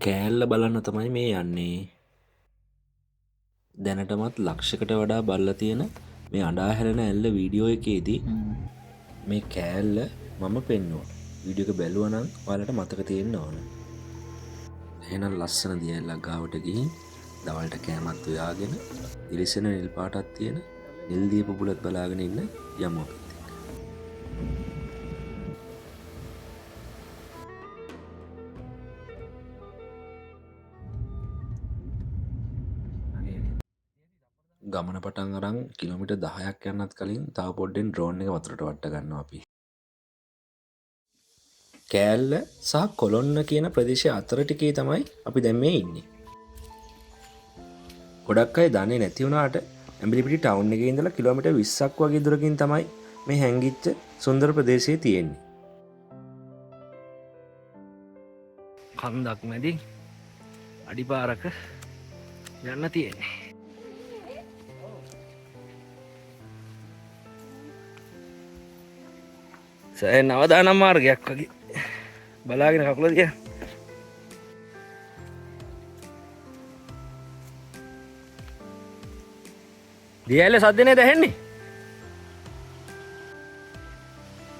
කෑල්ල බලන්න තමයි මේ යන්නේ. දැනටමත් ලක්ෂකට වඩා බලලා තියෙන මේ අඬා හැරෙන ඇල්ල වීඩියෝ එකේදී මේ කෑල්ල මම පෙන්නුවා. වීඩියෝ එක බැලුවා නම් ඔයාලට මතක තියෙන්න ඕන. එහෙනම් ලස්සන දියැලක් ගාවට ගිහින් දවල්ට කෑමත් උයාගෙන දිලිසෙන නිල් පාටක් තියෙන නිල් දීප බුලත් බලාගෙන ඉන්න යමු අපි. ගමන පටන් අරන් කිලෝමීටර් 10ක් යන්නත් කලින් තව පොඩ්ඩෙන් ඩ්‍රෝන් එක වතුරට වට ගන්නවා අපි. කෑල්ල සහ කොළොන්න කියන ප්‍රදේශය අතර ටිකේ තමයි අපි දැන් මේ ඉන්නේ. ගොඩක් අය දන්නේ නැති වුණාට ඇඹිලිපිටි ටවුන් එකේ ඉඳලා කිලෝමීටර් 20ක් වගේ දුරකින් තමයි මේ හැංගිච්ච සුන්දර ප්‍රදේශය තියෙන්නේ. කන්දක් මැදි අඩිපාරක යන්න තියෙන්නේ. සෑහෙන අවදානම් මාර්ගයක් වගේ බලාගෙන කකුල දිහා දියැලේ සද්ද නේද ඇහෙන්නේ?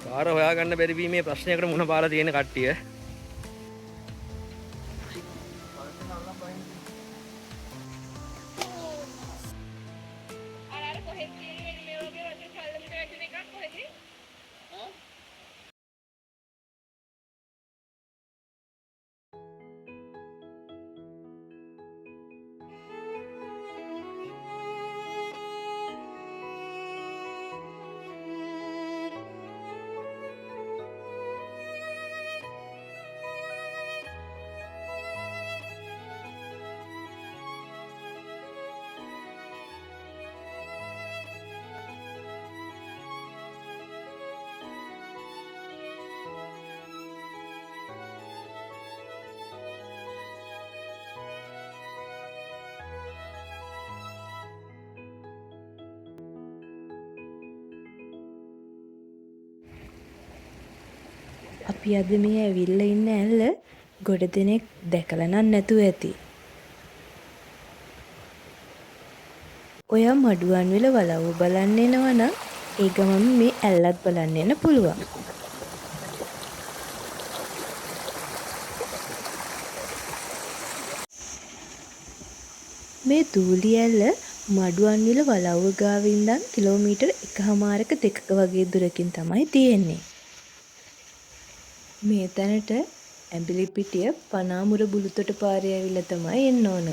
පාර හොයාගන්න බැරි වීමේ ප්‍රශ්නයකට මුහුණ පාලා තියෙන කට්ටිය අපි අද මේ ඇවිල්ලා ඉන්න ඇල්ල ගොඩ දෙනෙක් දැකලා නම් නැතුව ඇති. ඔයා මඩුවන්විල වලව්ව බලන්න එනවා නම් ඒ ගමන් මේ ඇල්ලත් බලන්න එන්න පුළුවන්. මේ දූලි ඇල්ල මඩුවන්විල වලව්ව ගාව ඉඳන් කිලෝමීටර් 1.5ක 2ක වගේ දුරකින් තමයි තියෙන්නේ. මේ තැනට ඇඹිලිපිටිය පනාමුර බුලුතොට පාරේ ඇවිල්ලා තමයි එන්න ඕන.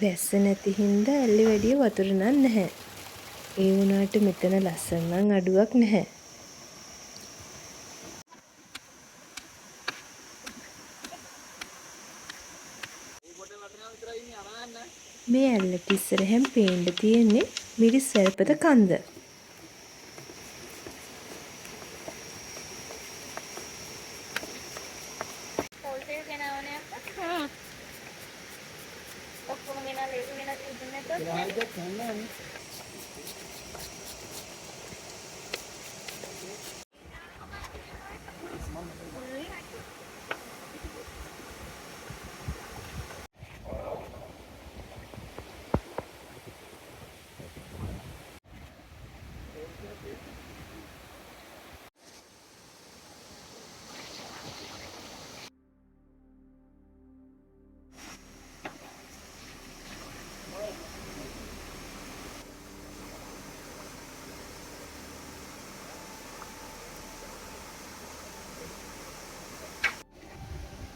වැස්ස නැති හින්දා ඇල්ලේ වැඩිය වතුර නම් නැහැ. ඒ වුණාට මෙතන ලස්සන නම් අඩුවක් නැහැ. මේ ඇල්ලට ඉස්සරහෙන් පේන්න තියෙන්නේ මිරිස් වැල්පත කන්ද.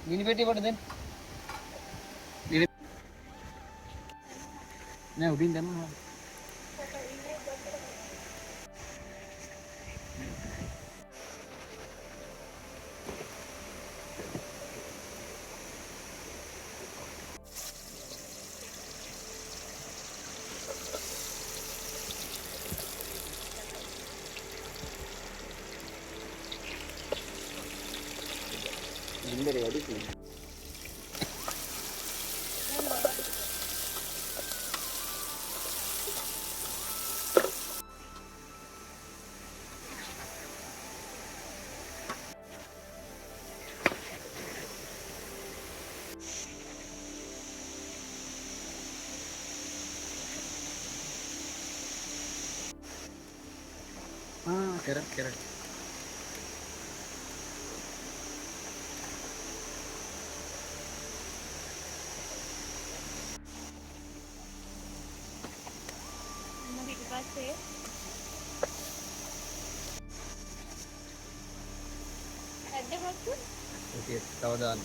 ගිනි පෙට්ටිය පොඩ්ඩක් දෙන්න. නෑ උඩින් දැම්මම. ඉන්දරේ වැඩි කියලා. Kira. Okey, tahu dah.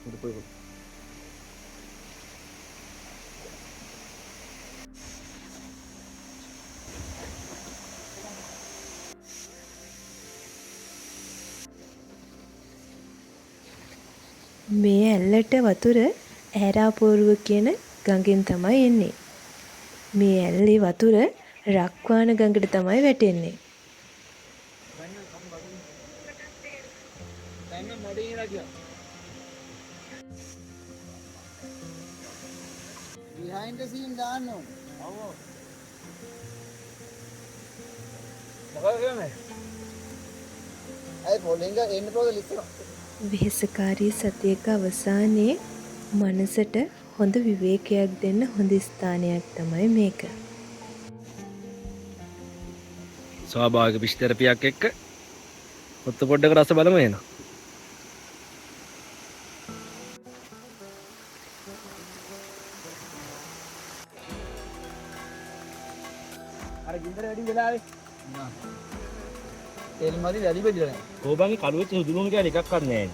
Udah pergi. මේ ඇල්ලට වතුර ඈරාපෝරුව කියන ගඟෙන් තමයි එන්නේ. මේ ඇල්ලේ වතුර රක්වාන ගඟට තමයි වැටෙන්නේ. Behind the scene දාන්න ඕන. ඔව්. මොකද කියන්නේ? අය පොලිංග එන්න පොද ලිස්සන. වෙහෙසකාරී සතියක අවසානයේ මනසට හොඳ විවේකයක් දෙන්න හොඳ ස්ථානයක් තමයි මේක. ස්වාභාවික පිෂ්ඨෙරපියක් එක්ක ඔත්තු පොඩ්ඩක රස බලමු එනවා. අර ගින්දර වැඩි වෙලාවේ. තෙල් මදි වැඩි බෙදලා නැහැ. කෝබන්ගේ කළුවෙච්ච සුදුලුම කියලා එකක් ගන්න නැහැ.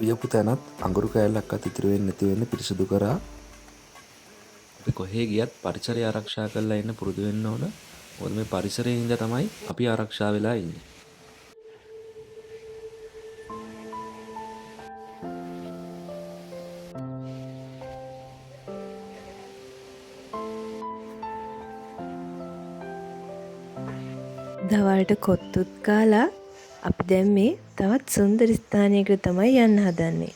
වියපු තැනත් අඟුරු කෑල්ලක්වත් ඉතුරු වෙන්නේ නැති වෙන්න පිරිසිදු කරා. අපි කොහේ ගියත් පරිසරය ආරක්ෂා කරලා ඉන්න පුරුදු වෙන්න ඕන. මොකද මේ පරිසරයේ ඉඳ තමයි අපි ආරක්ෂා වෙලා ඉන්නේ. දවල්ට කොත්තුත් කාලා අපි දැන් මේ තවත් සුන්දර ස්ථානයකට තමයි යන්න හදන්නේ.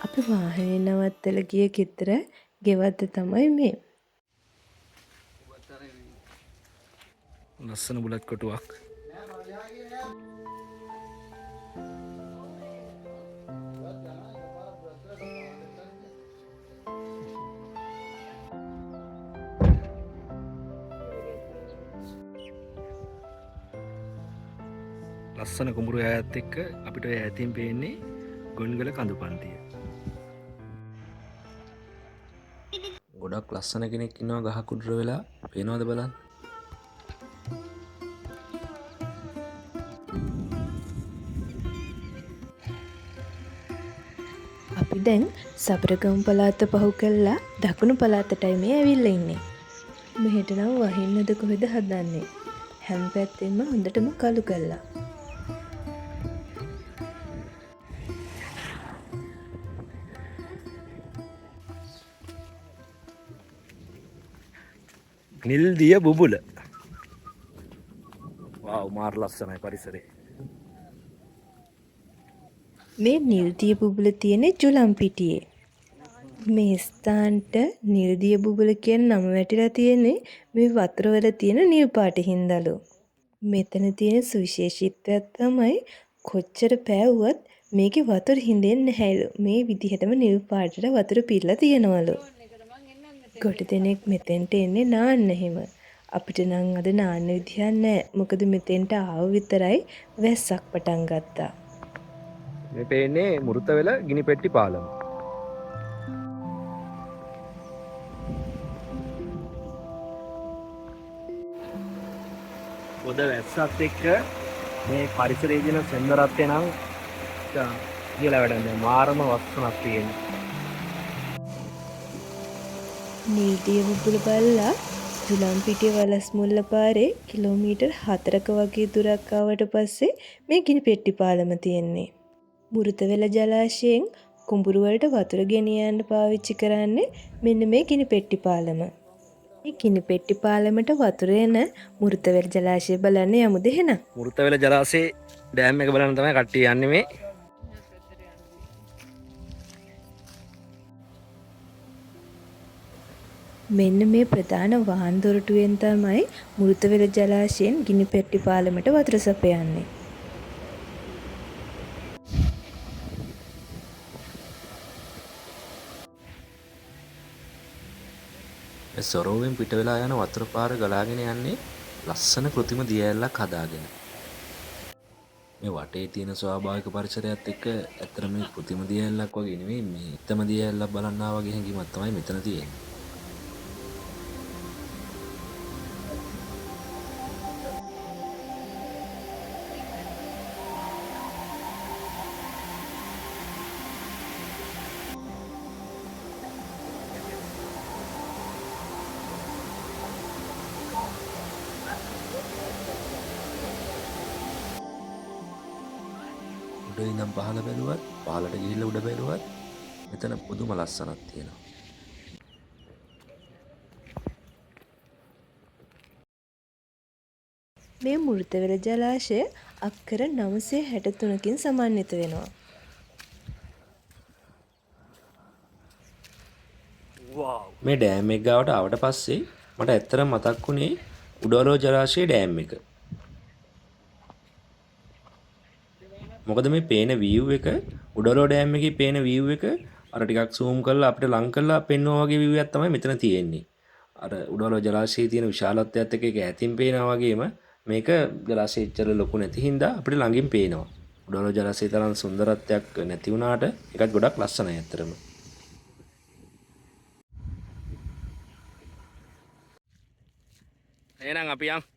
අපි වාහනේ නවත්තලා ගිය ගෙදර ගෙවද්ද තමයි මේ. ලස්සන බුලත් කොටුවක්. ලස්සන කුඹුරු ඈත් එක්ක අපිට ඔය ඈතින් පේන්නේ ගොන්ගල කඳු පන්තිය. ගොඩක් ලස්සන කෙනෙක් ඉන්නවා ගහ කුඩර වෙලා. පේනවද බලන්න? අපි දැන් සබරගමු පළාත පහු කරලා දකුණු පළාතටයි මේ ඇවිල්ලා ඉන්නේ. මෙහෙට නම් වහින්නද කොහෙද හදන්නේ? හැම පැත්තෙම හොඳටම කළු කළා. නිල්දිය බුබුල. වාව් මාර ලස්සනයි පරිසරේ. මේ නිල්දිය බුබුල තියෙන්නේ ජුලම්පිටියේ. මේ ස්ථානට නිල්දිය බුබුල කියන නම වැටිලා තියෙන්නේ මේ වතුර වල තියෙන නිල් පාට හින්දාලු. මෙතන තියෙන සුවිශේෂීත්වයක් තමයි කොච්චර පෑවුවත් මේකේ වතුර හින්දෙන්නේ නැහැලු. මේ විදිහටම නිල් පාටට වතුර පිරලා තියෙනවලු. කොට දෙනෙක් මෙතෙන්ට එන්නේ නාන්න එහෙම. අපිට නම් අද නාන්න විදිහක් නැහැ. මොකද මෙතෙන්ට ආව විතරයි වැස්සක් පටන් ගත්තා. මේ පේන්නේ මුරුතවෙල ගිනි පෙට්ටි පාලම. පොද වැස්සත් එක්ක මේ පරිසරයේ දින සුන්දරත්වය නම් කියලා වැඩන්නේ මාරම වස්තුවක් තියෙනවා. නීතිය බුබුල බලලා ජුලම්පිටිය වලස් මුල්ල පාරේ කිලෝමීටර් 4ක වගේ දුරක් ආවට පස්සේ මේ ගිනි පෙට්ටි පාලම තියෙන්නේ. මුරුතවෙල ජලාශයෙන් කුඹුරු වලට වතුර ගෙනියන්න පාවිච්චි කරන්නේ මෙන්න මේ ගිනි පෙට්ටි පාලම. මේ ගිනි පෙට්ටි පාලමට වතුර එන මුරුතවෙල ජලාශය බලන්න යමුද එහෙනම්? මුරුතවෙල ජලාශයේ ඩෑම් එක බලන්න තමයි කට්ටිය යන්නේ මේ. මෙන්න මේ ප්‍රධාන වාහන දොරටුවෙන් තමයි මුරුතවෙල ජලාශයෙන් ගිනි පෙට්ටි පාලමට වතුර සපයන්නේ. මේ සොරෝවෙන් පිට වෙලා යන වතුර පාර ගලාගෙන යන්නේ ලස්සන කෘතිම දිය ඇල්ලක් හදාගෙන. මේ වටේ තියෙන ස්වාභාවික පරිසරයත් එක්ක ඇත්තට මේ කෘතිම දිය ඇල්ලක් වගේ නෙවෙයි මේ ඉත්තම දිය ඇල්ලක් බලන්නා වගේ හැඟීමක් තමයි මෙතන තියෙන්නේ. උඩ ඉඳන් පහළ බැලුවත් පහළට ගිහිල්ලා උඩ බැලුවත් මෙතන පුදුම ලස්සනක් තියෙනවා. මේ මුරුතවෙල ජලාශය අක්කර 963කින් සමන්විත වෙනවා. මේ ඩෑම් එක ගාවට ආවට පස්සේ මට ඇත්තටම මතක් වුණේ උඩවලෝ ජලාශයේ ඩෑම් එක. මොකද මේ පේන view එක උඩවලෝ ඩෑම් එකේ පේන view එක අර ටිකක් zoom කරලා අපිට ලං කරලා පෙන්වනවා වගේ view එකක් තමයි මෙතන තියෙන්නේ. අර උඩවලෝ ජලාශයේ තියෙන විශාලත්වයත් එක්ක ඒක ඈතින් පේනා වගේම මේක ජලාශය එච්චර ලොකු නැති හින්දා අපිට ළඟින් පේනවා. උඩවලෝ ජලාශය තරම් සුන්දරත්වයක් නැති වුණාට ඒකත් ගොඩක් ලස්සනයි ඇත්තටම. එහෙනම් අපි යන්